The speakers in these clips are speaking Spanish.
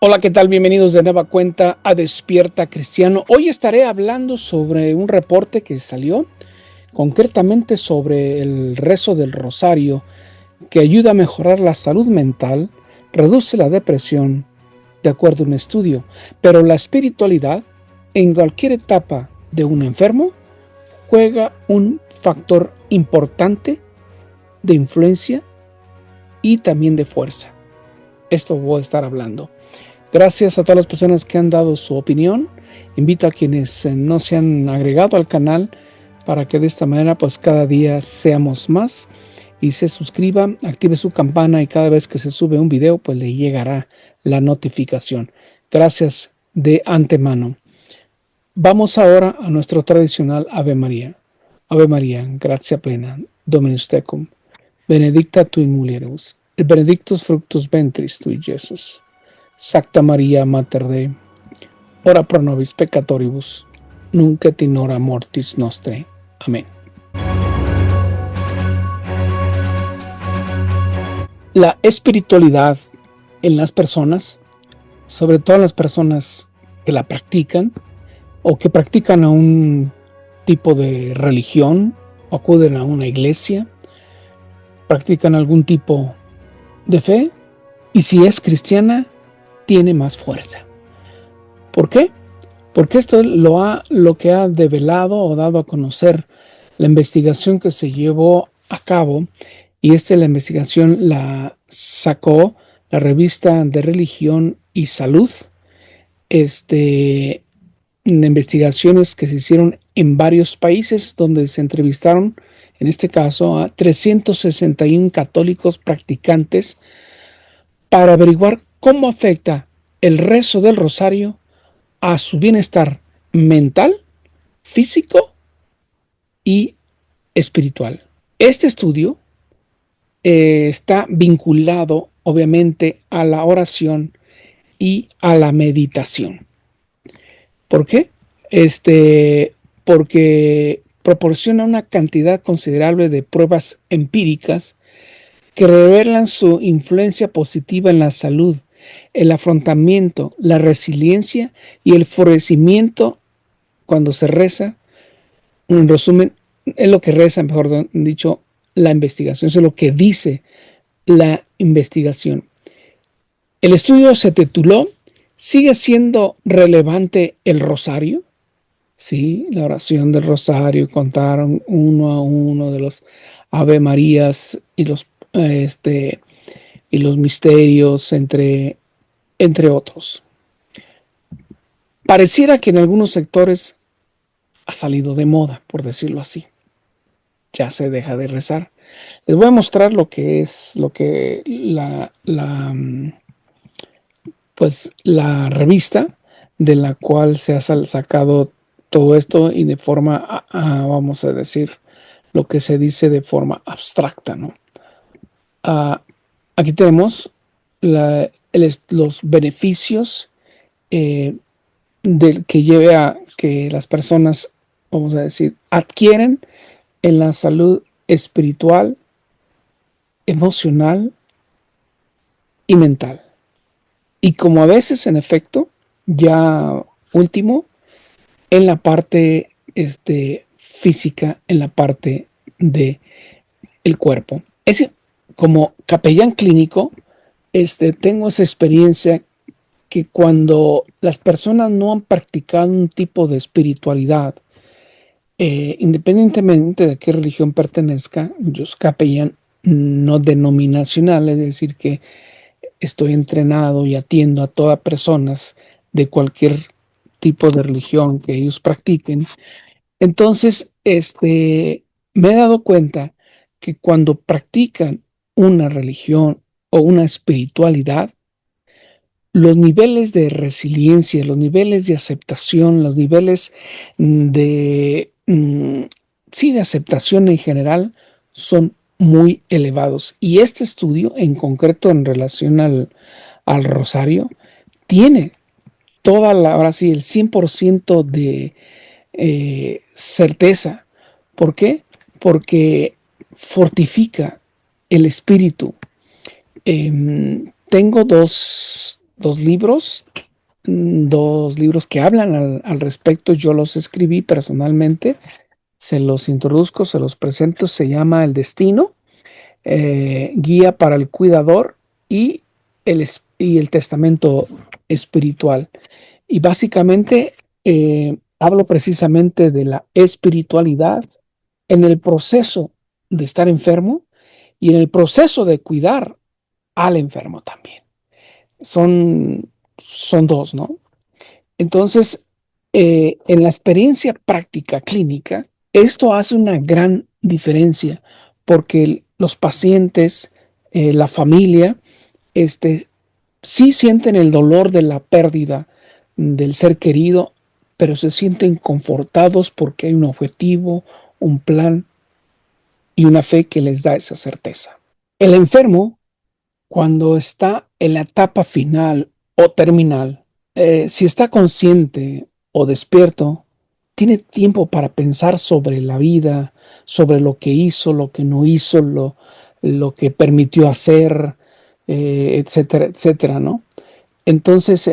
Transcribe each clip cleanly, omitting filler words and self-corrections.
Hola, ¿qué tal? Bienvenidos de nueva cuenta a Despierta Cristiano. Hoy estaré hablando sobre un reporte que salió, concretamente sobre el rezo del rosario, que ayuda a mejorar la salud mental, reduce la depresión, de acuerdo a un estudio. Pero la espiritualidad, en cualquier etapa de un enfermo, juega un factor importante de influencia y también de fuerza. Esto voy a estar hablando. Gracias a todas las personas que han dado su opinión. Invito a quienes no se han agregado al canal para que de esta manera pues cada día seamos más y se suscriba, active su campana y cada vez que se sube un video pues le llegará la notificación. Gracias de antemano. Vamos ahora a nuestro tradicional Ave María. Ave María, gratia plena, Dominus tecum, benedicta tu in mulieribus, et benedictus fructus ventris tui, Iesus. Sancta Maria Mater Dei, ora pro nobis peccatoribus, nunc et in hora mortis nostrae. Amén. La espiritualidad en las personas, sobre todo en las personas que la practican o que practican a un tipo de religión, o acuden a una iglesia, practican algún tipo de fe, y si es cristiana, tiene más fuerza. ¿Por qué? Porque esto es lo que ha develado o dado a conocer la investigación que se llevó a cabo, y la investigación la sacó la revista de Religión y Salud, investigaciones que se hicieron en varios países donde se entrevistaron, en este caso, a 361 católicos practicantes para averiguar cómo afecta el rezo del rosario a su bienestar mental, físico y espiritual. Este estudio está vinculado obviamente a la oración y a la meditación. ¿Por qué? Porque proporciona una cantidad considerable de pruebas empíricas que revelan su influencia positiva en la salud, el afrontamiento, la resiliencia y el florecimiento cuando se reza. En resumen, es lo que reza, mejor dicho, la investigación, eso es lo que dice la investigación. El estudio se tituló ¿Sigue siendo relevante el rosario? Sí, la oración del rosario, contaron uno a uno de los Ave Marías y los misterios, entre otros. Pareciera que en algunos sectores ha salido de moda, por decirlo así. Ya se deja de rezar. Les voy a mostrar lo que es la revista de la cual se ha sacado todo esto, y de forma, vamos a decir, lo que se dice de forma abstracta, ¿no? Aquí tenemos los beneficios del que lleve a que las personas, vamos a decir, adquieren en la salud espiritual, emocional y mental. Y como a veces, en efecto, ya último, en la parte física, en la parte de el cuerpo. Como capellán clínico, tengo esa experiencia que cuando las personas no han practicado un tipo de espiritualidad, independientemente de qué religión pertenezca, yo soy capellán no denominacional, es decir, que estoy entrenado y atiendo a todas personas de cualquier tipo de religión que ellos practiquen. Entonces, me he dado cuenta que cuando practican una religión o una espiritualidad, los niveles de resiliencia, los niveles de aceptación, los niveles de aceptación en general son muy elevados. Y este estudio, en concreto en relación al rosario, tiene ahora sí, el 100% de certeza. ¿Por qué? Porque fortifica el espíritu. Tengo dos dos libros que hablan al respecto. Yo los escribí personalmente, se los introduzco, se los presento. Se llama El Destino, Guía para el Cuidador y el Testamento Espiritual. Y básicamente hablo precisamente de la espiritualidad en el proceso de estar enfermo y en el proceso de cuidar al enfermo también. Son dos, ¿no? Entonces, en la experiencia práctica clínica, esto hace una gran diferencia porque los pacientes, la familia, sí sienten el dolor de la pérdida del ser querido, pero se sienten confortados porque hay un objetivo, un plan y una fe que les da esa certeza. El enfermo, cuando está en la etapa final o terminal, si está consciente o despierto, tiene tiempo para pensar sobre la vida, sobre lo que hizo, lo que no hizo, lo que permitió hacer, etcétera, etcétera, ¿no? Entonces,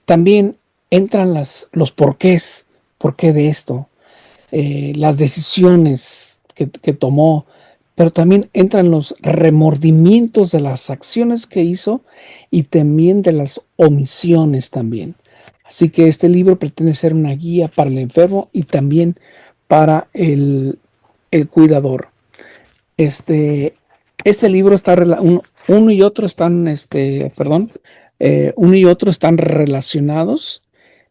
también entran los porqués, por qué de esto, las decisiones que tomó, pero también entran los remordimientos de las acciones que hizo y también de las omisiones también. Así que este libro pretende ser una guía para el enfermo y también para el cuidador. Este libro está, uno y otro están, uno y otro están relacionados.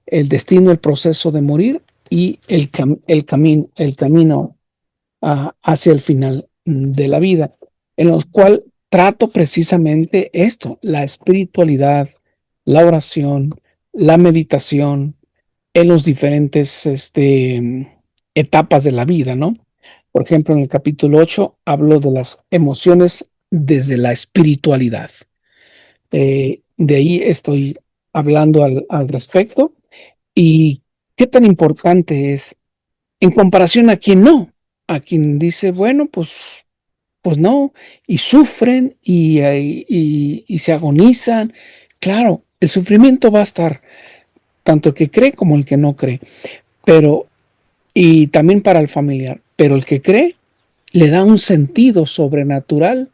El destino, el proceso de morir y el camino hacia el final de la vida, en los cual trato precisamente esto, la espiritualidad, la oración, la meditación en los diferentes etapas de la vida, ¿no? Por ejemplo, en el capítulo 8 hablo de las emociones desde la espiritualidad. De ahí estoy hablando al respecto y qué tan importante es en comparación a quien no, a quien dice, bueno, pues no, y sufren y se agonizan. Claro, el sufrimiento va a estar, tanto el que cree como el que no cree, pero, y también para el familiar, pero el que cree le da un sentido sobrenatural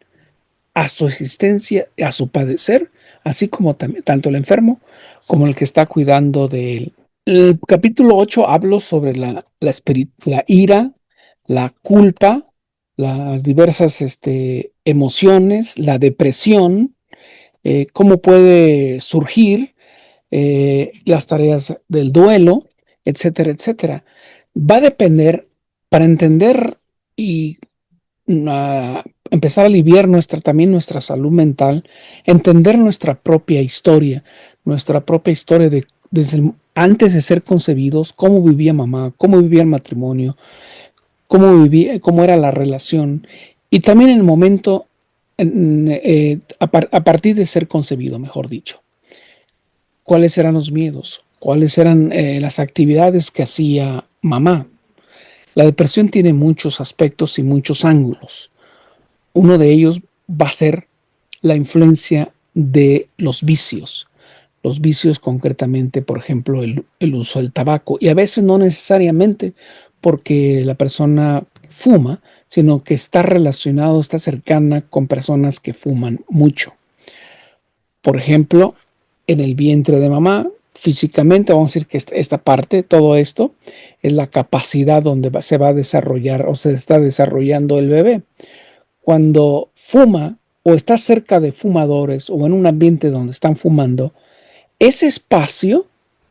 a su existencia, a su padecer, así como también, tanto el enfermo como el que está cuidando de él. El capítulo 8 hablo sobre la ira, la culpa, las diversas emociones, la depresión, cómo puede surgir, las tareas del duelo, etcétera, etcétera. Va a depender para entender y empezar a aliviar también nuestra salud mental, entender nuestra propia historia desde antes de ser concebidos, cómo vivía mamá, cómo vivía el matrimonio, cómo era la relación, y también en el momento, a partir de ser concebido, mejor dicho, cuáles eran los miedos, cuáles eran las actividades que hacía mamá. La depresión tiene muchos aspectos y muchos ángulos. Uno de ellos va a ser la influencia de los vicios concretamente, por ejemplo, el uso del tabaco, y a veces no necesariamente porque la persona fuma, sino que está relacionado, está cercana con personas que fuman mucho. Por ejemplo, en el vientre de mamá, físicamente, vamos a decir que esta parte, todo esto, es la capacidad donde se va a desarrollar o se está desarrollando el bebé. Cuando fuma o está cerca de fumadores o en un ambiente donde están fumando, ese espacio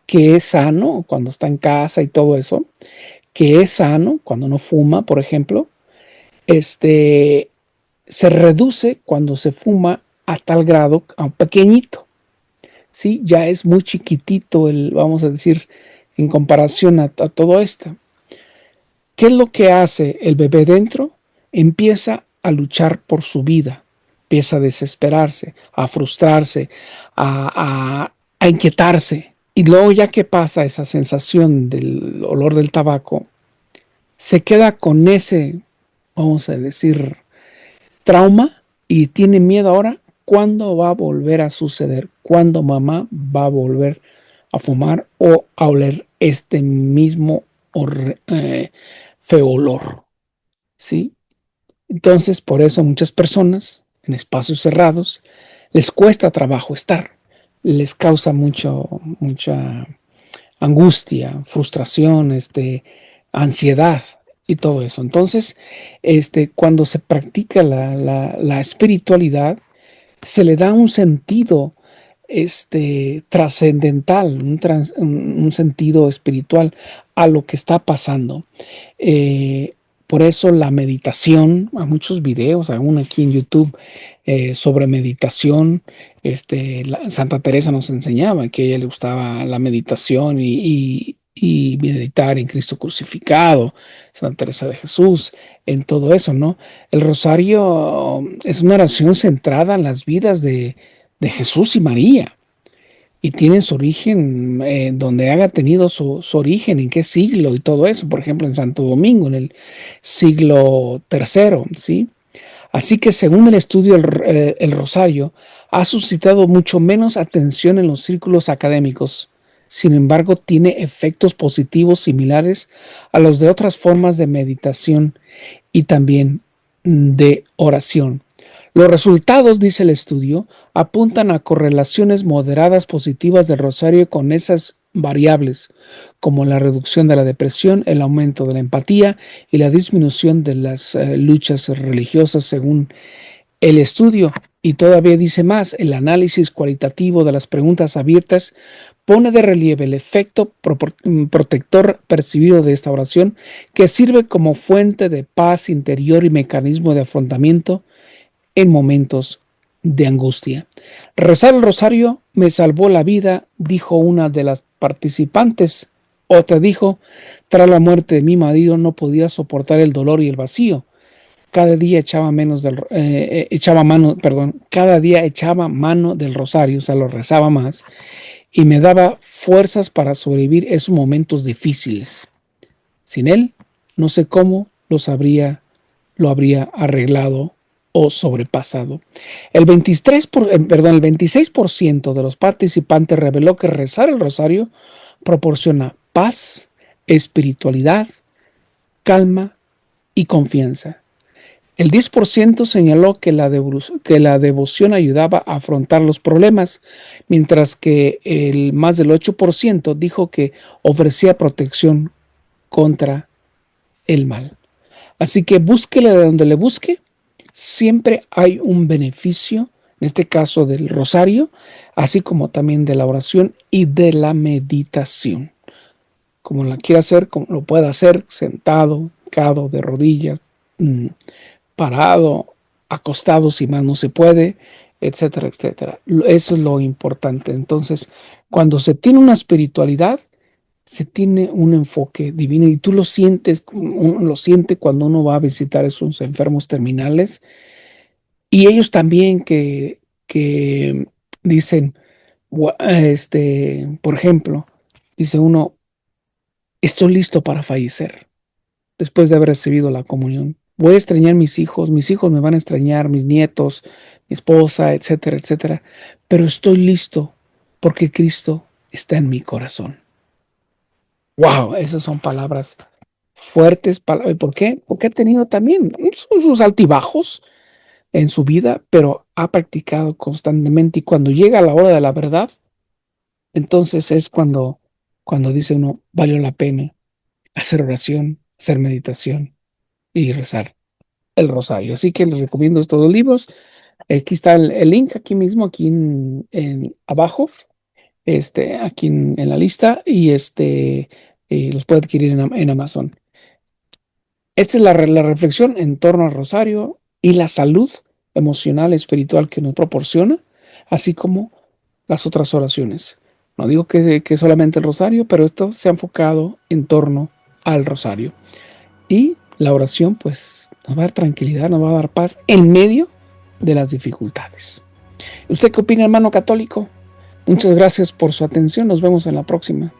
que es sano cuando está en casa y todo eso, que es sano cuando no fuma, por ejemplo, se reduce cuando se fuma a tal grado, a un pequeñito, ¿sí? Ya es muy chiquitito vamos a decir, en comparación a todo esto. ¿Qué es lo que hace el bebé dentro? Empieza a luchar por su vida, empieza a desesperarse, a frustrarse, a inquietarse. Y luego ya que pasa esa sensación del olor del tabaco, se queda con ese, vamos a decir, trauma y tiene miedo ahora ¿cuándo va a volver a suceder? ¿Cuándo mamá va a volver a fumar o a oler este mismo feo olor? ¿Sí? Entonces, por eso muchas personas en espacios cerrados les cuesta trabajo estar, les causa mucha angustia, frustración, ansiedad y todo eso. Entonces, cuando se practica la espiritualidad, se le da un sentido trascendental, un sentido espiritual a lo que está pasando. Por eso la meditación, hay muchos videos, aún aquí en YouTube, sobre meditación. Santa Teresa nos enseñaba que a ella le gustaba la meditación y meditar en Cristo crucificado, Santa Teresa de Jesús, en todo eso, ¿no? El rosario es una oración centrada en las vidas de Jesús y María, y tiene su origen donde haya tenido su origen, en qué siglo y todo eso, por ejemplo en Santo Domingo, en el siglo III, ¿sí? Así que según el estudio, el rosario ha suscitado mucho menos atención en los círculos académicos. Sin embargo, tiene efectos positivos similares a los de otras formas de meditación y también de oración. Los resultados, dice el estudio, apuntan a correlaciones moderadas positivas del rosario con esas variables, como la reducción de la depresión, el aumento de la empatía y la disminución de las luchas religiosas, según el estudio. Y todavía dice más, el análisis cualitativo de las preguntas abiertas pone de relieve el efecto protector percibido de esta oración, que sirve como fuente de paz interior y mecanismo de afrontamiento en momentos de angustia. Rezar el rosario me salvó la vida, dijo una de las participantes. Otra dijo, tras la muerte de mi marido no podía soportar el dolor y el vacío. Cada día cada día echaba mano del rosario, o sea, lo rezaba más, y me daba fuerzas para sobrevivir esos momentos difíciles. Sin él, no sé cómo lo habría arreglado o sobrepasado. El 26% de los participantes reveló que rezar el rosario proporciona paz, espiritualidad, calma y confianza. El 10% señaló que la devoción ayudaba a afrontar los problemas, mientras que más del 8% dijo que ofrecía protección contra el mal. Así que búsquele de donde le busque, siempre hay un beneficio, en este caso del rosario, así como también de la oración y de la meditación. Como la quiera hacer, como lo pueda hacer, sentado, hincado, de rodillas, parado, acostado si más no se puede, etcétera, etcétera. Eso es lo importante. Entonces, cuando se tiene una espiritualidad, se tiene un enfoque divino y tú lo sientes, lo siente cuando uno va a visitar a esos enfermos terminales y ellos también que dicen, por ejemplo, dice uno, estoy listo para fallecer después de haber recibido la comunión. Voy a extrañar mis hijos me van a extrañar, mis nietos, mi esposa, etcétera, etcétera, pero estoy listo porque Cristo está en mi corazón. Wow, esas son palabras fuertes. ¿Por qué? Porque ha tenido también sus altibajos en su vida, pero ha practicado constantemente y cuando llega la hora de la verdad, entonces es cuando dice uno, valió la pena hacer oración, hacer meditación y rezar el rosario. Así que les recomiendo estos dos libros. Aquí está el link, aquí mismo, aquí abajo, aquí en la lista y los puede adquirir en Amazon. Esta es la reflexión en torno al rosario y la salud emocional y espiritual que nos proporciona, así como las otras oraciones. No digo que solamente el rosario, pero esto se ha enfocado en torno al rosario. Y la oración, pues, nos va a dar tranquilidad, nos va a dar paz en medio de las dificultades. ¿Usted qué opina, hermano católico? Muchas gracias por su atención. Nos vemos en la próxima.